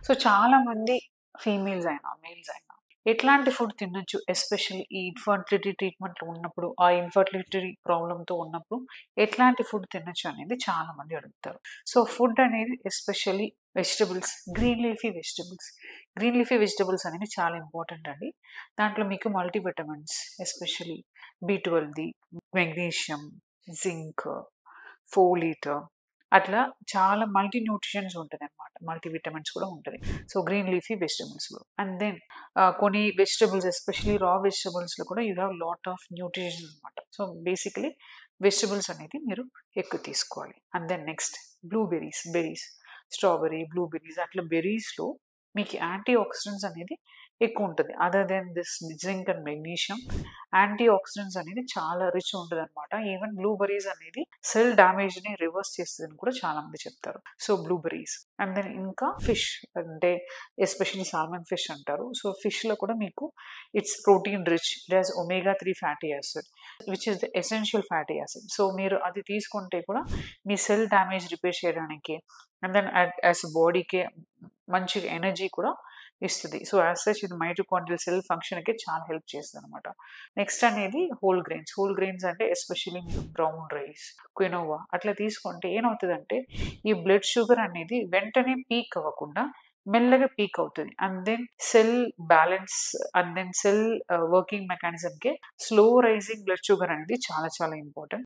So చాలా మంది females అయినా, మేల్స్ అయినా ఎట్లాంటి ఫుడ్ తినొచ్చు? ఎస్పెషల్లీ ఈ ఇన్ఫర్టిలిటీ ట్రీట్మెంట్‌లో ఉన్నప్పుడు, ఆ ఇన్ఫర్టిలిటీ ప్రాబ్లమ్‌తో ఉన్నప్పుడు ఎట్లాంటి ఫుడ్ తినొచ్చు అనేది చాలా మంది అడుగుతారు. సో ఫుడ్ అనేది especially vegetables, green leafy vegetables. Green leafy vegetables అనేవి చాలా ఇంపార్టెంట్ అండి. దాంట్లో మీకు మల్టీవిటమిన్స్ ఎస్పెషల్లీ బి12, మెగ్నీషియం, జింక్, ఫోలేట్ అట్లా చాలా మల్టీ న్యూట్రిషన్స్ ఉంటదనమాట. మల్టీవిటమిన్స్ కూడా ఉంటది. సో గ్రీన్ లీఫీ వెజిటబుల్స్‌లో. అండ్ దెన్ కొన్ని వెజిటబుల్స్ ఎస్పెషల్లీ రా వెజిటబుల్స్‌లో కూడా you have lot of nutritions అనమాట. సో బేసికలీ వెజిటబుల్స్ అనేది మీరు ఎక్కువ తీసుకోవాలి. And then next berries, strawberry, blueberries అట్లా బెర్రీస్‌లో మీకు యాంటీ ఆక్సిడెంట్స్ అనేది ఎక్కువ ఉంటది. Other than this zinc and magnesium, antioxidants అనేది చాలా రిచ్ ఉంటదనమాట. ఈవెన్ బ్లూబెర్రీస్ అనేది సెల్ డ్యామేజ్‌ని రివర్స్ చేస్తదని కూడా చాలా మంది చెప్తారు. సో బ్లూబెర్రీస్ అండ్ దెన్ ఇంకా ఫిష్ అంటే ఎస్పెషల్లీ సాల్మన్ ఫిష్ అంటారు. సో ఫిష్‌లో కూడా మీకు it's protein rich. It has omega 3 fatty acid which is the essential fatty acid. So మీరు అది తీసుకుంటే కూడా మీ సెల్ డ్యామేజ్ రిపేర్ చేయడానికి అండ్ దెన్ యాస్ బాడీకి మంచిగా ఎనర్జీ కూడా ఇస్తది. సో యాజ్ సచ్ ఇది మైటోకాండ్రియల్ సెల్ ఫంక్షన్‌కి చాలా హెల్ప్ చేస్తదనమాట. నెక్స్ట్ అనేది హోల్ గ్రెయిన్స్. హోల్ గ్రెయిన్స్ అంటే ఎస్పెషల్లీ మీరు బ్రౌన్ రైస్, క్వినోవా అట్లా తీసుకుంటే ఏమవుతదంటే ఈ బ్లడ్ షుగర్ అనేది వెంటనే పీక్ అవ్వకుండా మెల్లగా పీక్ అవుతది. And then cell balance and then cell working మెకానిజంకి స్లో రైజింగ్ బ్లడ్ షుగర్ అనేది చాలా చాలా ఇంపార్టెంట్.